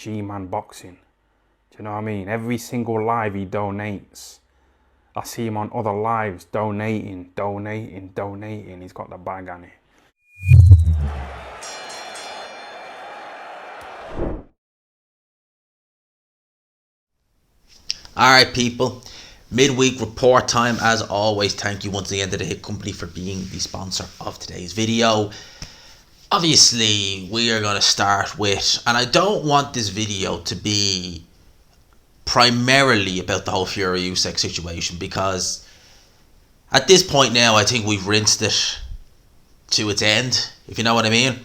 G-Man Boxing. Do you know what I mean? Every single live he donates. I see him on other lives donating. He's got the bag on it. Alright people, midweek report time as always. Thank you once again to the Hit Company for being the sponsor of today's video. Obviously we are going to start with, and I don't want this video to be primarily about the whole Fury Usyk situation, because at this point now I think we've rinsed it to its end, if you know what I mean.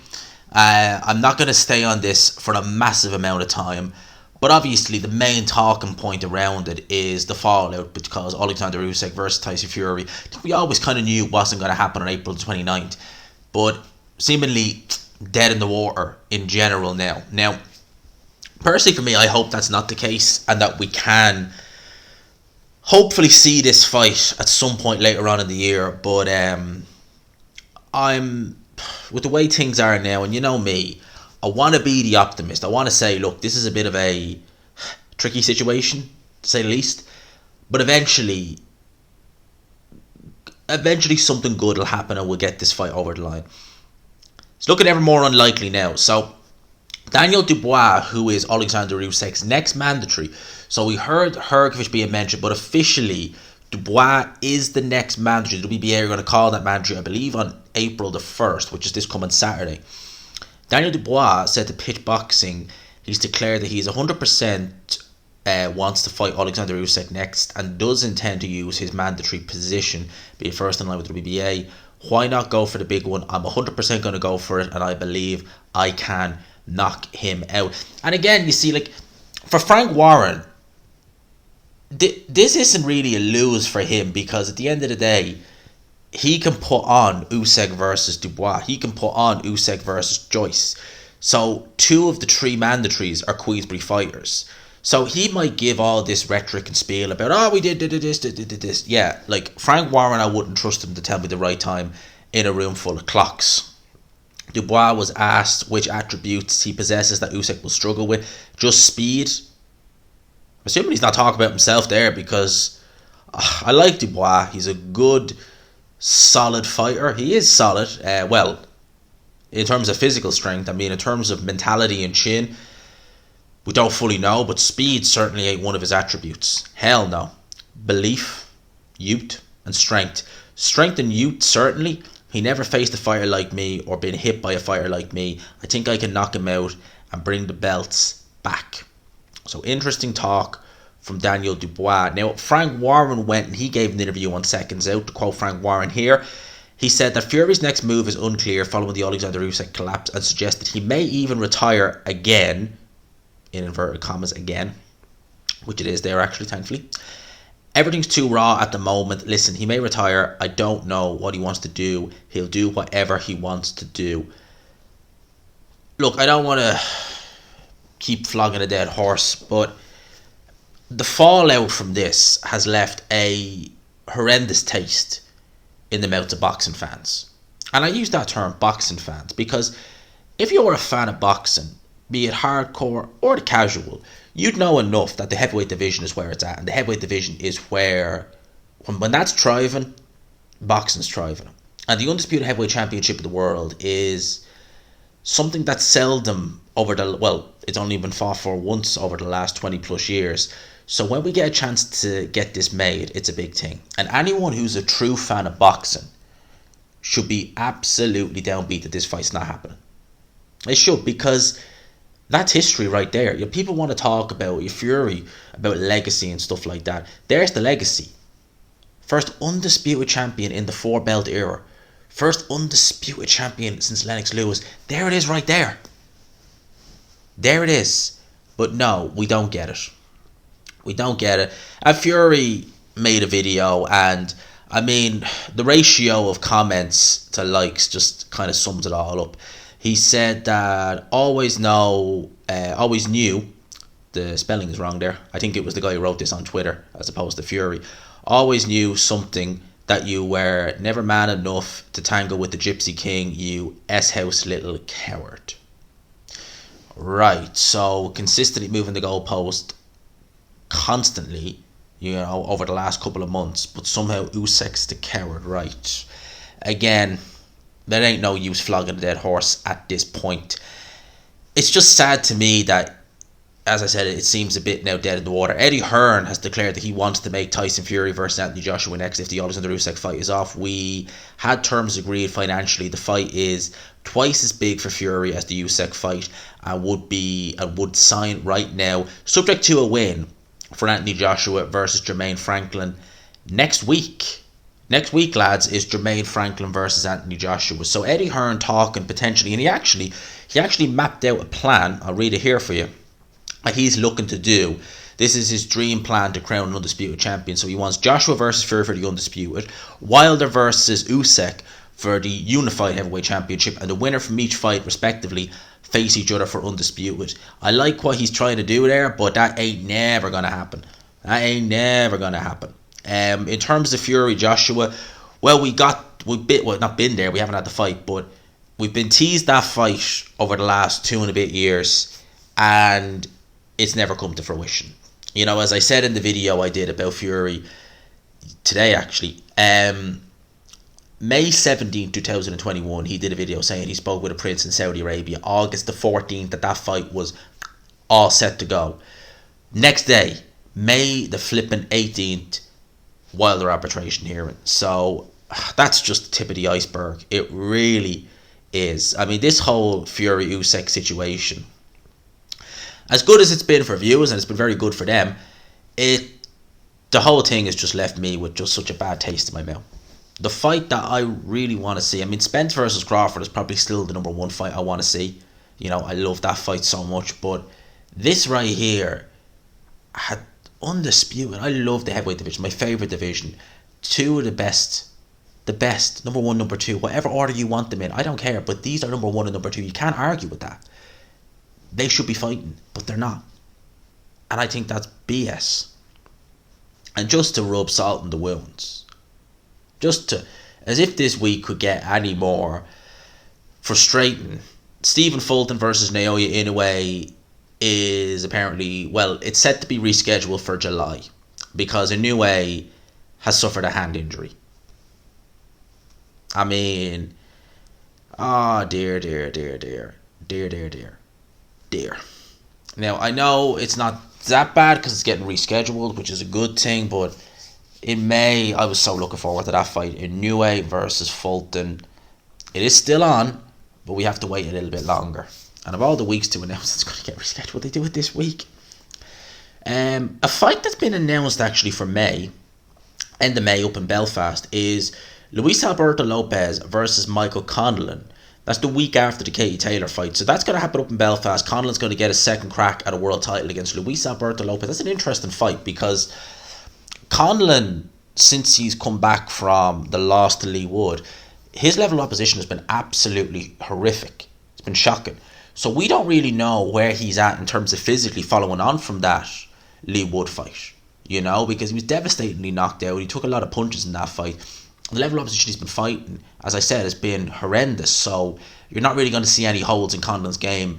I'm not going to stay on this for a massive amount of time, but obviously the main talking point around it is the fallout, because Oleksandr Usyk versus Tyson Fury, I think we always kind of knew it wasn't going to happen on April 29th, but seemingly dead in the water in general now. Now, personally for me, I hope that's not the case, and that we can hopefully see this fight at some point later on in the year. But I'm, with the way things are now, and you know me, I want to be the optimist. I want to say, look, this is a bit of a tricky situation, to say the least, but eventually something good will happen and we'll get this fight over the line. It's looking ever more unlikely now. So Daniel Dubois, who is Oleksandr Usyk's next mandatory, so we heard Hergovich being mentioned, but officially Dubois is the next mandatory. The WBA are going to call that mandatory, I believe, on April the 1st, which is this coming Saturday. Daniel Dubois said to Pitch Boxing he's declared that he's 100% wants to fight Oleksandr Usyk next and does intend to use his mandatory position, be first in line with the WBA. Why not go for the big one? I'm 100% going to go for it, and I believe I can knock him out. And again, you see, like, for Frank Warren, this isn't really a lose for him, because at the end of the day, he can put on Usyk versus Dubois. He can put on Usyk versus Joyce. So 2 of the 3 mandatories are Queensberry fighters. So he might give all this rhetoric and spiel about, oh, we did this. Yeah, like Frank Warren, I wouldn't trust him to tell me the right time in a room full of clocks. Dubois was asked which attributes he possesses that Usyk will struggle with. Just speed. I'm assuming he's not talking about himself there, because I like Dubois. He's a good, solid fighter. He is solid. Well, in terms of physical strength, I mean, in terms of mentality and chin, we don't fully know, but speed certainly ain't one of his attributes. Hell no. Belief, youth, and strength. Strength and youth, certainly. He never faced a fighter like me or been hit by a fighter like me. I think I can knock him out and bring the belts back. So interesting talk from Daniel Dubois. Now, Frank Warren went and he gave an interview on Seconds Out. To quote Frank Warren here, he said that Fury's next move is unclear following the Oleksandr Usyk collapse, and suggested he may even retire again, in inverted commas again, which it is there actually, thankfully. Everything's too raw at the moment. Listen, he may retire. I don't know what he wants to do. He'll do whatever he wants to do. Look, I don't want to keep flogging a dead horse, but the fallout from this has left a horrendous taste in the mouths of boxing fans. And I use that term, boxing fans, because if you're a fan of boxing, be it hardcore or the casual, you'd know enough that the heavyweight division is where it's at, and the heavyweight division is where, when that's thriving, boxing's thriving. And the undisputed heavyweight championship of the world is something that's seldom it's only been fought for once over the last 20 plus years. So when we get a chance to get this made, it's a big thing. And anyone who's a true fan of boxing should be absolutely downbeat that this fight's not happening. It should, because that's history right there. People want to talk about your Fury, about legacy and stuff like that. There's the legacy. First undisputed champion in the 4-belt era. First undisputed champion since Lennox Lewis. There it is right there. There it is. But no, we don't get it. We don't get it. And Fury made a video, and I mean, the ratio of comments to likes just kind of sums it all up. He said that always knew, the spelling is wrong there. I think it was the guy who wrote this on Twitter as opposed to Fury. Always knew something, that you were never man enough to tangle with the Gypsy King, you S-house little coward. Right, so consistently moving the goalpost constantly, over the last couple of months, but somehow Usyk's the coward, right? Again, there ain't no use flogging a dead horse at this point. It's just sad to me that, as I said, it seems a bit now dead in the water. Eddie Hearn has declared that he wants to make Tyson Fury versus Anthony Joshua next if the Oleksandr Usyk fight is off. We had terms agreed financially. The fight is twice as big for Fury as the Usyk fight, and would sign right now, subject to a win, for Anthony Joshua versus Jermaine Franklin next week. Next week, lads, is Jermaine Franklin versus Anthony Joshua. So Eddie Hearn talking potentially, and he actually mapped out a plan. I'll read it here for you. He's looking to do. This is his dream plan to crown an undisputed champion. So he wants Joshua versus Fury for the undisputed, Wilder versus Usyk for the unified heavyweight championship, and the winner from each fight, respectively, face each other for undisputed. I like what he's trying to do there, but that ain't never gonna happen. In terms of Fury Joshua, well, not been there. We haven't had the fight, but we've been teased that fight over the last 2.5 years, and it's never come to fruition. As I said in the video I did about Fury today, actually, May 17, 2021, he did a video saying he spoke with a prince in Saudi Arabia. August the 14th, that fight was all set to go. Next day, May the flipping 18th, Wilder arbitration hearing. So that's just the tip of the iceberg. It really is. I mean, this whole Fury Usyk situation, as good as it's been for viewers, and it's been very good for them, the whole thing has just left me with just such a bad taste in my mouth. The fight that I really want to see, I mean, Spence versus Crawford is probably still the number one fight I want to see. I love that fight so much, but this right here had undisputed. I love the heavyweight division, my favourite division. Two of the best, number one, number two, whatever order you want them in, I don't care, but these are number one and number two. You can't argue with that. They should be fighting, but they're not. And I think that's BS. And just to rub salt in the wounds, as if this week could get any more frustrating, Stephen Fulton versus Naoya Inoue is apparently, it's set to be rescheduled for July because Inoue has suffered a hand injury. I mean, dear. Now, I know it's not that bad because it's getting rescheduled, which is a good thing, but in May, I was so looking forward to that fight. Inoue versus Fulton. It is still on, but we have to wait a little bit longer. And of all the weeks to announce it's going to get rescheduled, they do it this week. A fight that's been announced actually for May, end of May up in Belfast, is Luis Alberto Lopez versus Michael Conlan. That's the week after the Katie Taylor fight. So that's going to happen up in Belfast. Conlan's going to get a second crack at a world title against Luis Alberto Lopez. That's an interesting fight because Conlan, since he's come back from the loss to Lee Wood, his level of opposition has been absolutely horrific. It's been shocking. So we don't really know where he's at in terms of physically following on from that Lee Wood fight, because he was devastatingly knocked out. He took a lot of punches in that fight. The level of opposition he's been fighting, as I said, has been horrendous. So you're not really going to see any holes in Conlan's game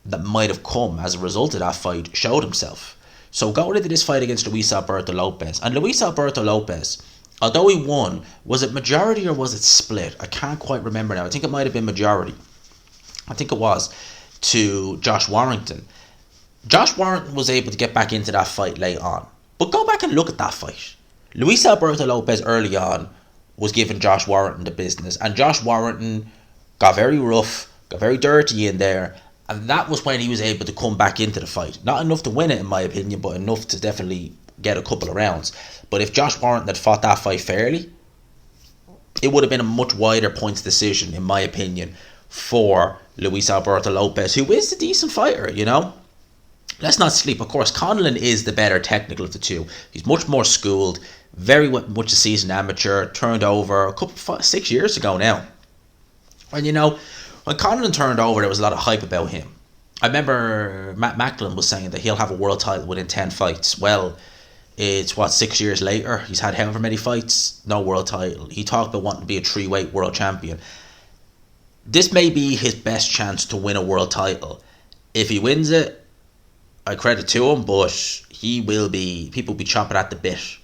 that might have come as a result of that fight showed himself. So going into this fight against Luis Alberto Lopez, and Luis Alberto Lopez, although he won, was it majority or was it split? I can't quite remember now. I think it might have been majority. I think it was, to Josh Warrington. Josh Warrington was able to get back into that fight late on. But go back and look at that fight. Luis Alberto Lopez early on was giving Josh Warrington the business, and Josh Warrington got very rough, got very dirty in there, and that was when he was able to come back into the fight. Not enough to win it, in my opinion, but enough to definitely get a couple of rounds. But if Josh Warrington had fought that fight fairly, it would have been a much wider points decision, in my opinion, for Luis Alberto Lopez, who is a decent fighter, Let's not sleep. Of course, Conlan is the better technical of the two. He's much more schooled, very much a seasoned amateur, turned over 6 years ago now. And when Conlan turned over, there was a lot of hype about him. I remember Matt Macklin was saying that he'll have a world title within 10 fights. Well, it's 6 years later. He's had however many fights, no world title. He talked about wanting to be a 3-weight world champion. This may be his best chance to win a world title. If he wins it, I credit to him, but people will be chopping at the bit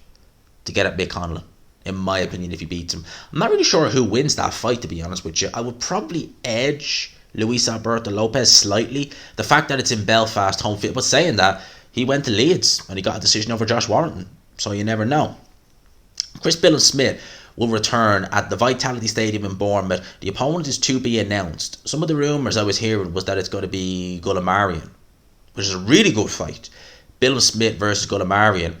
to get at Mick Conlan, in my opinion, if he beats him. I'm not really sure who wins that fight, to be honest with you. I would probably edge Luis Alberto Lopez slightly. The fact that it's in Belfast, home field, but saying that, he went to Leeds and he got a decision over Josh Warrington, so you never know. Chris Billam-Smith will return at the Vitality Stadium in Bournemouth. The opponent is to be announced. Some of the rumours I was hearing was that it's going to be Gulamarian, which is a really good fight. Billam-Smith versus Gulamarian.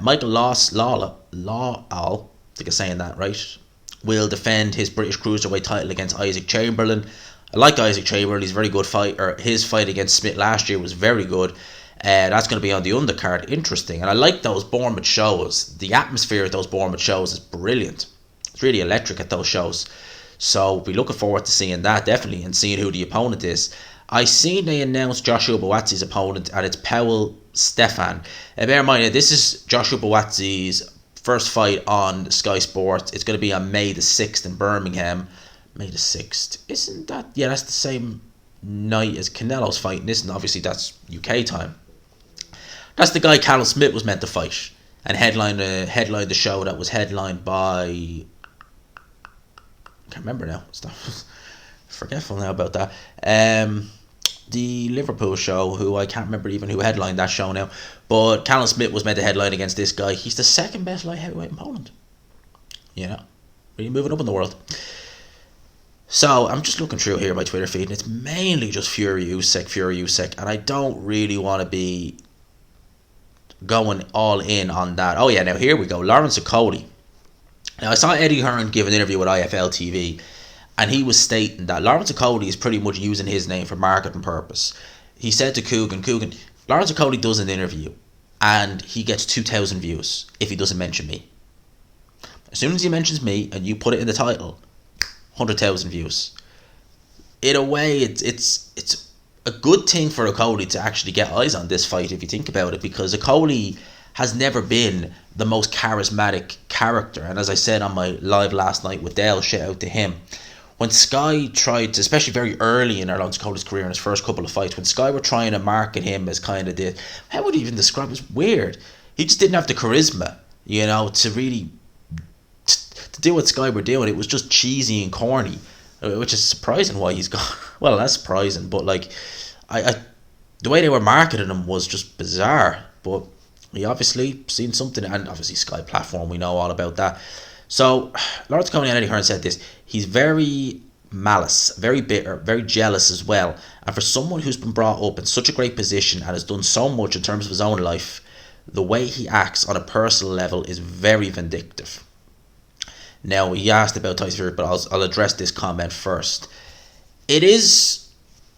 Michael Lawal, I think I'm saying that right, will defend his British Cruiserweight title against Isaac Chamberlain. I like Isaac Chamberlain, he's a very good fighter. His fight against Smith last year was very good. That's going to be on the undercard. Interesting. And I like those Bournemouth shows. The atmosphere at those Bournemouth shows is brilliant. It's really electric at those shows. So we're looking forward to seeing that, definitely, and seeing who the opponent is. I seen they announced Joshua Buatsi's opponent, and it's Powell Stefan. Bear in mind, this is Joshua Buatsi's first fight on Sky Sports. It's going to be on May the 6th in Birmingham. May the 6th. Isn't that... Yeah, that's the same night as Canelo's fighting, isn't it? Obviously, that's UK time. That's the guy Callum Smith was meant to fight and headline the show that was headlined by... I can't remember now. Forgetful now about that. The Liverpool show, who I can't remember even who headlined that show now. But Callum Smith was meant to headline against this guy. He's the second best light heavyweight in Poland. You know, really moving up in the world. So I'm just looking through here my Twitter feed, and it's mainly just Fury Usyk, and I don't really want to be going all in on that. Oh yeah, now here we go. Lawrence Okolie. Now I saw Eddie Hearn give an interview with IFL TV, and he was stating that Lawrence Okolie is pretty much using his name for marketing purpose. He said to Coogan, Lawrence Okolie does an interview and he gets 2,000 views if he doesn't mention me. As soon as he mentions me and you put it in the title, 100,000 views. In a way, it's a good thing for Okolie to actually get eyes on this fight, if you think about it, because Okolie has never been the most charismatic character. And as I said on my live last night with Dale, shout out to him, when Sky tried to, especially very early in Lawrence Okolie's career in his first couple of fights, when Sky were trying to market him as kind of the, how would you even describe it? It was weird. He just didn't have the charisma, you know, to really to do what Sky were doing. It was just cheesy and corny, which is surprising why he's gone. Well, that's surprising, but like, I the way they were marketing him was just bizarre. But he obviously seen something, and obviously Sky platform, we know all about that. So Lawrence Okolie and Eddie Hearn said this. He's very malice, very bitter, very jealous as well. And for someone who's been brought up in such a great position and has done so much in terms of his own life, the way he acts on a personal level is very vindictive. Now, he asked about Tyson Fury, but I'll address this comment first. It is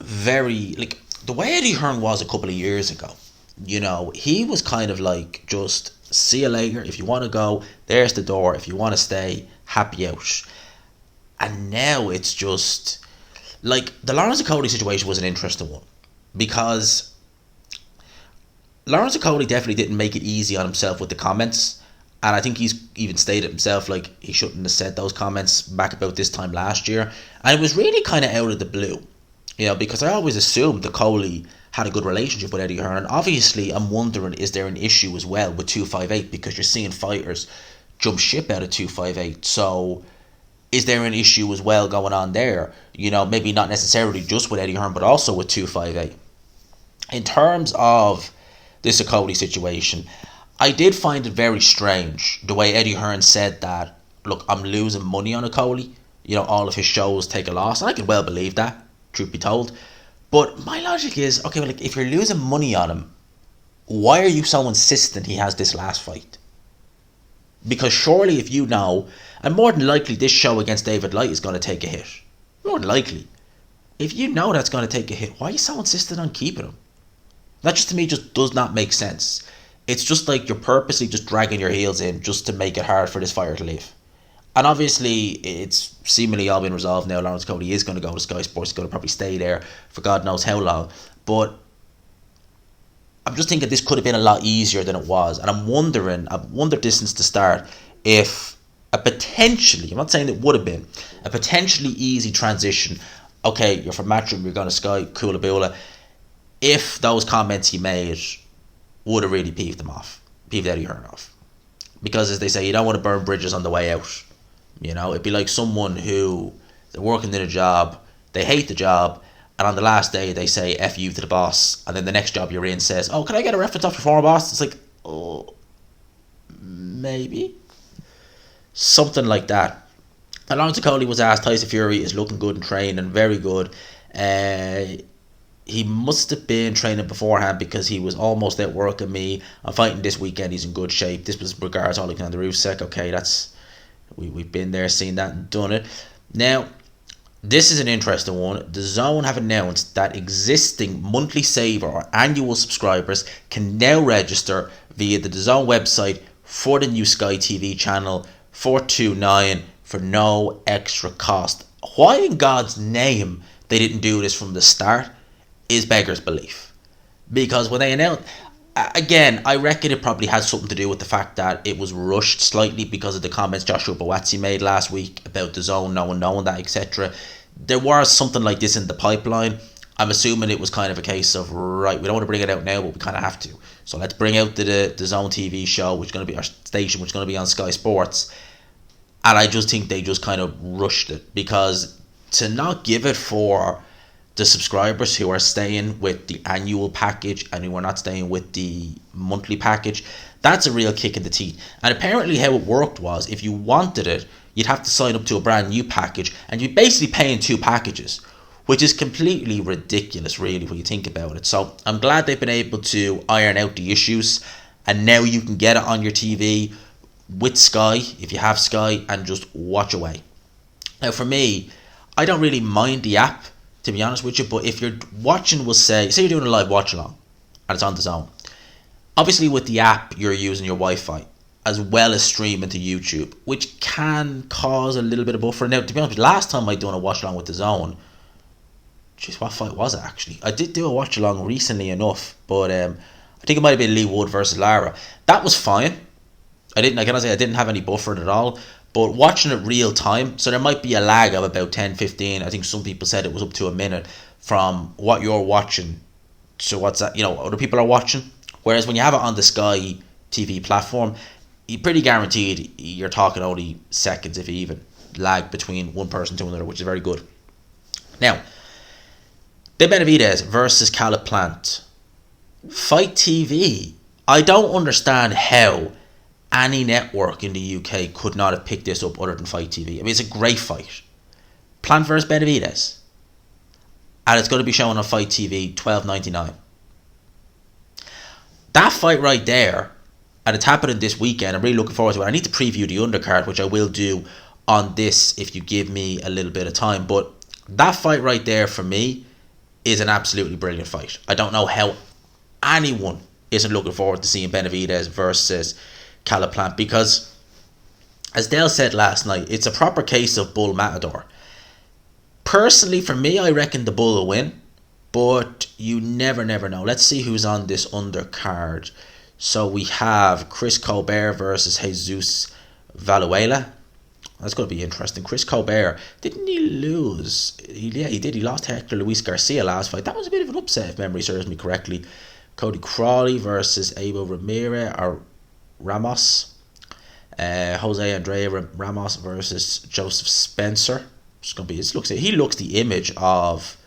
very, like, the way Eddie Hearn was a couple of years ago, you know, he was kind of like, just see you later. If you want to go, there's the door. If you want to stay, happy out. And now it's just, like, the Lawrence Okolie situation was an interesting one, because Lawrence Okolie definitely didn't make it easy on himself with the comments. And I think he's even stated himself, like, he shouldn't have said those comments back about this time last year. And it was really kind of out of the blue, you know, because I always assumed that Okolie had a good relationship with Eddie Hearn. And obviously, I'm wondering, is there an issue as well with 258? Because you're seeing fighters jump ship out of 258. So is there an issue as well going on there? You know, maybe not necessarily just with Eddie Hearn, but also with 258. In terms of this Okolie situation, I did find it very strange the way Eddie Hearn said that, look, I'm losing money on Okolie. You know, all of his shows take a loss. And I can well believe that, truth be told. But my logic is, okay, well, like, if you're losing money on him, why are you so insistent he has this last fight? Because surely if you know, and more than likely this show against David Light is going to take a hit. More than likely. If you know that's going to take a hit, why are you so insistent on keeping him? That just, to me, just does not make sense. It's just like you're purposely just dragging your heels in just to make it hard for this fighter to leave. And obviously, it's seemingly all been resolved now. Lawrence Okolie is going to go to Sky Sports. He's going to probably stay there for God knows how long. But I'm just thinking this could have been a lot easier than it was. And I'm wondering, I wondered this since the start, if a potentially, I'm not saying it would have been, a potentially easy transition. Okay, you're from Matchroom, you're going to Sky, Kula Bula. if those comments he made would have really peeved Eddie Hearn off. Because as they say, you don't want to burn bridges on the way out. You know, it'd be like someone who, they're working in a job, they hate the job, and on the last day they say F you to the boss, and then the next job you're in says, oh, can I get a reference off your former boss? It's like, oh, maybe. Something like that. Alonzo Okolie was asked, Tyson Fury is looking good in training, very good. He must have been training beforehand because he was almost outworking me. I'm fighting this weekend, he's in good shape. This was regards to Oleksandr Usyk. Okay, that's, we've been there, seen that and done it. Now, this is an interesting one. The DAZN have announced that existing monthly saver or annual subscribers can now register via the DAZN website for the new Sky TV channel 429 for no extra cost. Why in God's name they didn't do this from the start is beggars belief. Because when they announced, again, I reckon it probably has something to do with the fact that it was rushed slightly because of the comments Joshua Boazzi made last week about the DAZN, no one knowing that, etc. There was something like this in the pipeline. I'm assuming it was kind of a case of, right, we don't want to bring it out now, but we kind of have to. So let's bring out the DAZN TV show, which is going to be our station, which is going to be on Sky Sports. And I just think they just kind of rushed it, because to not give it for the subscribers who are staying with the annual package and who are not staying with the monthly package, that's a real kick in the teeth. And apparently how it worked was, if you wanted it, you'd have to sign up to a brand new package, and you're basically paying two packages, which is completely ridiculous really when you think about it. So I'm glad they've been able to iron out the issues, and now you can get it on your TV with Sky, if you have Sky, and just watch away. Now for me, I don't really mind the app, to be honest with you, but if you're watching, we'll say you're doing a live watch along and it's on the DAZN, obviously with the app you're using your Wi-Fi as well as streaming to YouTube, which can cause a little bit of buffer. Now to be honest, last time I done a watch along with the DAZN, jeez, what fight was it actually? I did do a watch along recently enough, but I think it might have been Lee Wood versus Lara. That was fine. I didn't have any buffer at all, but watching it real time, so there might be a lag of about 10-15, I think some people said it was up to a minute from what you're watching to what's that, other people are watching. Whereas when you have it on the Sky TV platform, you're pretty guaranteed you're talking only seconds, if you even, lag between one person to another, which is very good. Now, the Benavidez versus Caleb Plant Fight TV. I don't understand how any network in the UK could not have picked this up other than Fight TV. I mean, it's a great fight. Plant versus Benavidez. And it's going to be shown on Fight TV, $12.99. That fight right there, and it's happening this weekend, I'm really looking forward to it. I need to preview the undercard, which I will do on this if you give me a little bit of time. But that fight right there, for me, is an absolutely brilliant fight. I don't know how anyone isn't looking forward to seeing Benavidez versus Caleb Plant, because as Dale said last night, it's a proper case of bull matador. Personally, for me, I reckon the bull will win, but you never know. Let's see who's on this undercard. So we have Chris Colbert versus Jesus Valuela. That's going to be interesting. Chris Colbert, didn't he lose? Yeah, he did. He lost Hector Luis Garcia last fight. That was a bit of an upset, if memory serves me correctly. Cody Crawley versus Abel Ramirez or Ramos. Jose Andrea Ramos versus Joseph Spencer. It's going to be. He looks the image of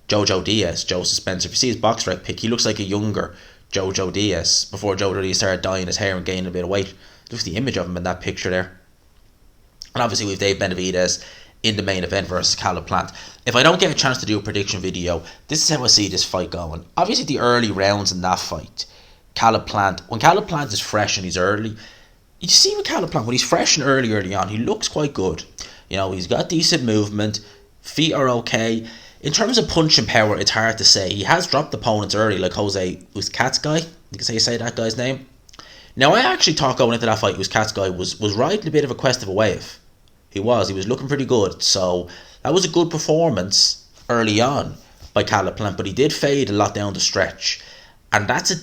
Jojo Diaz. Joseph Spencer. If you see his box rec pic, he looks like a younger Jojo Diaz before Jojo Diaz started dyeing his hair and gaining a bit of weight. Looks the image of him in that picture there. And obviously we have Dave Benavidez in the main event versus Caleb Plant. If I don't get a chance to do a prediction video, this is how I see this fight going. Obviously the early rounds in that fight, when Caleb Plant is fresh and he's early, you see with Caleb Plant, when he's fresh and early on, he looks quite good. He's got decent movement, feet are okay. In terms of punching power, it's hard to say. He has dropped opponents early, like Jose Usyk. You can say that guy's name. Now, I actually thought going into that fight, Usyk was riding a bit of a crest of a wave. He was looking pretty good. So that was a good performance early on by Caleb Plant, but he did fade a lot down the stretch. And that's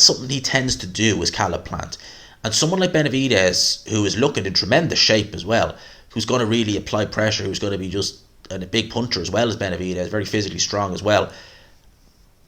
something he tends to do, is Caleb Plant. And someone like Benavidez, who is looking in tremendous shape as well, who's going to really apply pressure, who's going to be just a big puncher as well as Benavidez, very physically strong as well.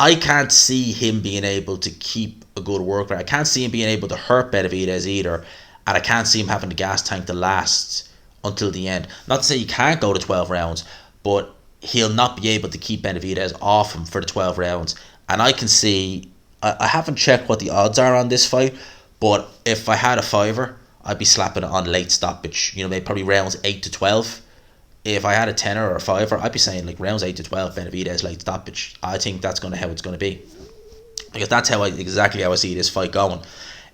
I can't see him being able to keep a good work rate. I can't see him being able to hurt Benavidez either. And I can't see him having the gas tank to last until the end. Not to say he can't go to 12 rounds, but he'll not be able to keep Benavidez off him for the 12 rounds. And I can see, I haven't checked what the odds are on this fight, but if I had a fiver, I'd be slapping it on late stoppage. You know, maybe probably rounds 8 to 12. If I had a tenner or a fiver, I'd be saying like rounds 8 to 12, Benavidez late stoppage. I think that's how it's going to be. Because that's exactly how I see this fight going.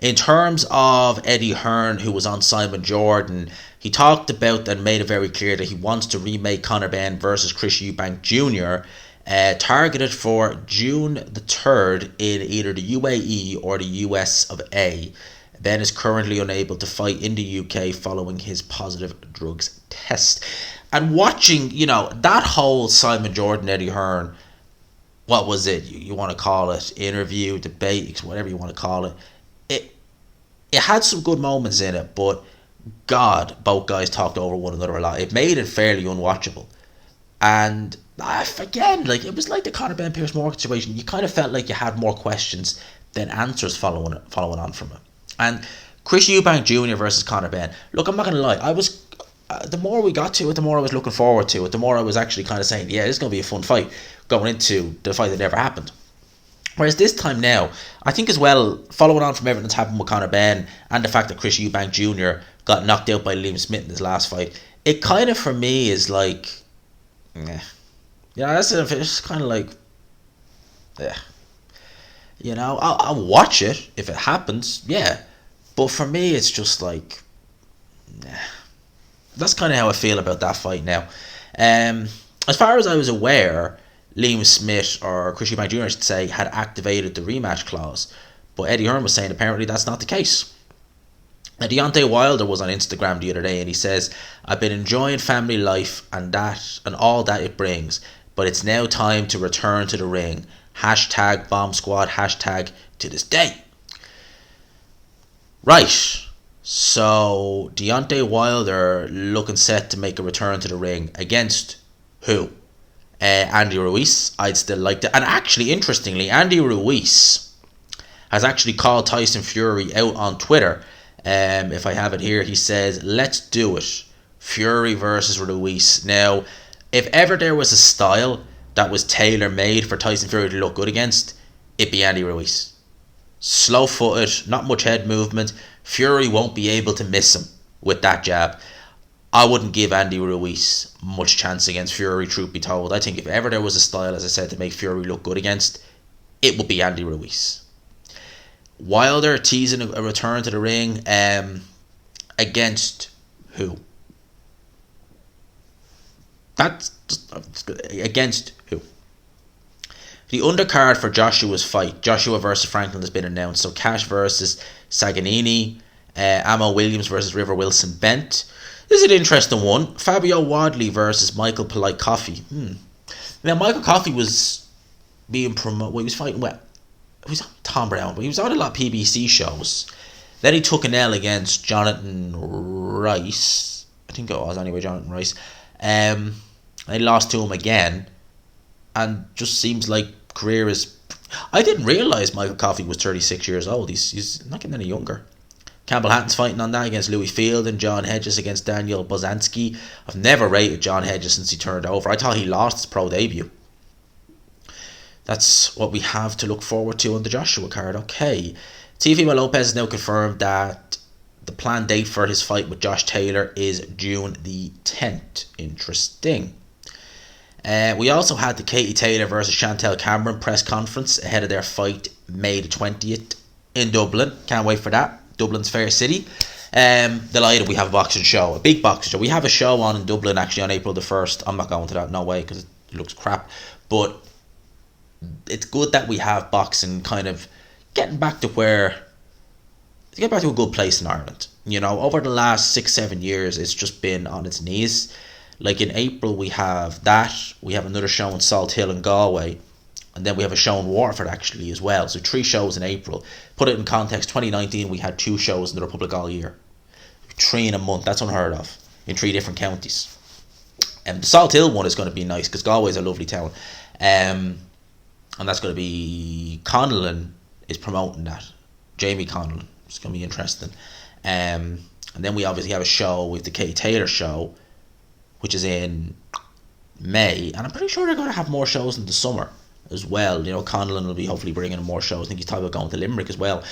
In terms of Eddie Hearn, who was on Simon Jordan, he talked about and made it very clear that he wants to remake Conor Benn versus Chris Eubank Jr., targeted for June the 3rd in either the UAE or the US of A. Ben is currently unable to fight in the UK following his positive drugs test. And watching, you know, that whole Simon Jordan, Eddie Hearn, what was it? You want to call it interview, debate, whatever you want to call it. It had some good moments in it, but God, both guys talked over one another a lot. It made it fairly unwatchable. And again, like it was like the Conor Benn Pierce Morgan situation. You kind of felt like you had more questions than answers following on from it. And Chris Eubank Jr. versus Conor Benn. Look, I'm not gonna lie. I was the more we got to it, the more I was looking forward to it. The more I was actually kind of saying, yeah, this is gonna be a fun fight going into the fight that never happened. Whereas this time now, I think as well, following on from everything that's happened with Conor Benn and the fact that Chris Eubank Jr. got knocked out by Liam Smith in his last fight, it kind of for me is like, yeah, it's kind of like, yeah, you know, I'll watch it if it happens, yeah, but for me it's just like, nah. That's kind of how I feel about that fight now. As far as I was aware, Liam Smith, or Chris Eubank Jr. I should say, had activated the rematch clause, but Eddie Hearn was saying apparently that's not the case. Now, Deontay Wilder was on Instagram the other day and he says, I've been enjoying family life and all that it brings, but it's now time to return to the ring. Hashtag Bomb Squad, hashtag to this day. Right, so Deontay Wilder looking set to make a return to the ring against who? Andy Ruiz. I'd still like to. And actually, interestingly, Andy Ruiz has actually called Tyson Fury out on Twitter. If I have it here, he says, let's do it. Fury versus Ruiz. Now, if ever there was a style that was tailor-made for Tyson Fury to look good against, it'd be Andy Ruiz. Slow-footed, not much head movement. Fury won't be able to miss him with that jab. I wouldn't give Andy Ruiz much chance against Fury, truth be told. I think if ever there was a style, as I said, to make Fury look good against, it would be Andy Ruiz. Wilder teasing a return to the ring against who? That's against who? The undercard for Joshua's fight, Joshua versus Franklin, has been announced. So Cash versus Saganini, Amo Williams versus River Wilson Bent. This is an interesting one. Fabio Wadley versus Michael Polite Coffey. Now, Michael Coffey was being promoted. Well, he was fighting. Well, he was on Tom Brown, but he was on a lot of PBC shows. Then he took an L against Jonathan Rice. I think it was anyway, Jonathan Rice. And he lost to him again. And just seems like career is. I didn't realise Michael Coffey was 36 years old. He's not getting any younger. Campbell Hatton's fighting on that against Louis Field, and John Hedges against Daniel Bozansky. I've never rated John Hedges since he turned over. I thought he lost his pro debut. That's what we have to look forward to on the Joshua card. Okay. Teofimo Lopez has now confirmed that the planned date for his fight with Josh Taylor is June the 10th. Interesting. We also had the Katie Taylor versus Chantel Cameron press conference ahead of their fight May the 20th in Dublin. Can't wait for that. Dublin's fair city. Delighted we have a boxing show, a big boxing show. We have a show on in Dublin actually on April the 1st. I'm not going to that, no way, because it looks crap. But it's good that we have boxing kind of getting back to a good place in Ireland. You know, over the last 6-7 years, it's just been on its knees. Like in April, we have that. We have another show in Salt Hill and Galway. And then we have a show in Waterford actually as well. So 3 shows in April. Put it in context, 2019 we had 2 shows in the Republic all year. 3 in a month, that's unheard of. In 3 different counties. And the Salt Hill one is going to be nice because Galway's a lovely town. and that's going to be Conlon is promoting that. Jamie Conlon. It's going to be interesting. And then we obviously have a show with the Katie Taylor show, which is in May, and I'm pretty sure they're going to have more shows in the summer as well. You know, Conlon will be hopefully bringing in more shows. I think he's talking about going to Limerick as well.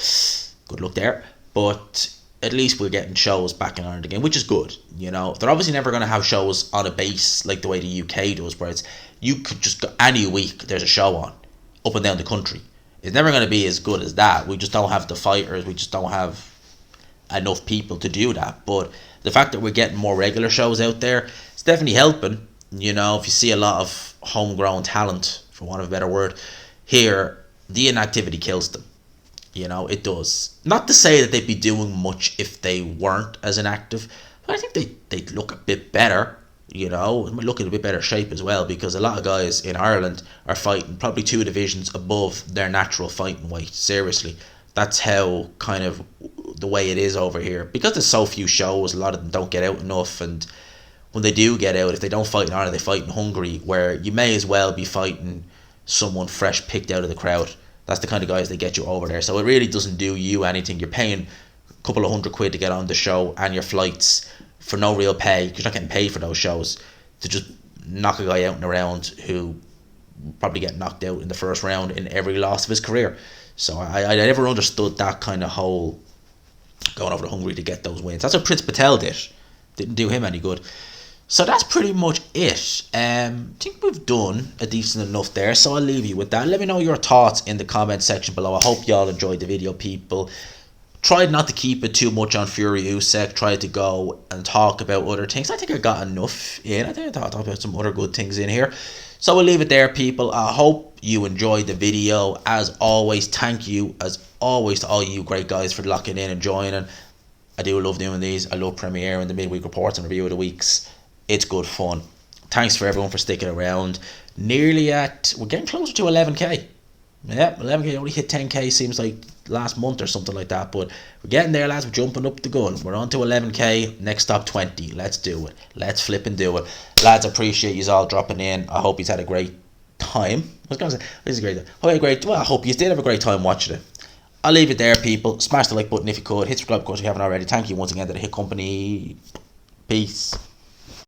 Good luck there. But at least we're getting shows back in Ireland again, which is good. You know, they're obviously never going to have shows on a base like the way the UK does, where it's you could just go any week there's a show on up and down the country. It's never going to be as good as that. We just don't have the fighters. We just don't have enough people to do that. But the fact that we're getting more regular shows out there, it's definitely helping. You know, if you see a lot of homegrown talent, for want of a better word, here, the inactivity kills them. You know, it does. Not to say that they'd be doing much if they weren't as inactive, but I think they'd look a bit better. You know, they might look in a bit better shape as well, because a lot of guys in Ireland are fighting probably 2 divisions above their natural fighting weight. Seriously, that's how kind of the way it is over here. Because there's so few shows, a lot of them don't get out enough, and when they do get out, if they don't fight in Ireland, they fight in Hungary, where you may as well be fighting someone fresh picked out of the crowd. That's the kind of guys they get you over there. So it really doesn't do you anything. You're paying a couple of £100 to get on the show and your flights for no real pay, because you're not getting paid for those shows, to just knock a guy out in a round who probably get knocked out in the first round in every loss of his career. So I never understood that kind of whole going over to Hungary to get those wins. That's what Prince Patel did. Didn't do him any good. So that's pretty much it. I think we've done a decent enough there, so I'll leave you with that. Let me know your thoughts in the comment section below. I hope y'all enjoyed the video, people. Tried not to keep it too much on Fury Usyk. Tried to go and talk about other things. I think I got enough in. I think I talked about some other good things in here. So we'll leave it there, people. I hope you enjoyed the video. As always, thank you, as always, to all you great guys for locking in and joining. I do love doing these. I love premiering the midweek reports and review of the weeks. It's good fun. Thanks for everyone for sticking around. We're getting closer to 11k. Yeah, 11k, only hit 10k seems like last month or something like that, but we're getting there, lads. We're jumping up the gun. We're on to 11k. Next stop 20. Let's do it. Let's flip and do it. Lads, I appreciate you all dropping in. I hope you've had a great time. I was going to say, this is great. I hope you did have a great time watching it. I'll leave it there, people. Smash the like button if you could. Hit subscribe, of course, if you haven't already. Thank you once again to the Hit Company. Peace.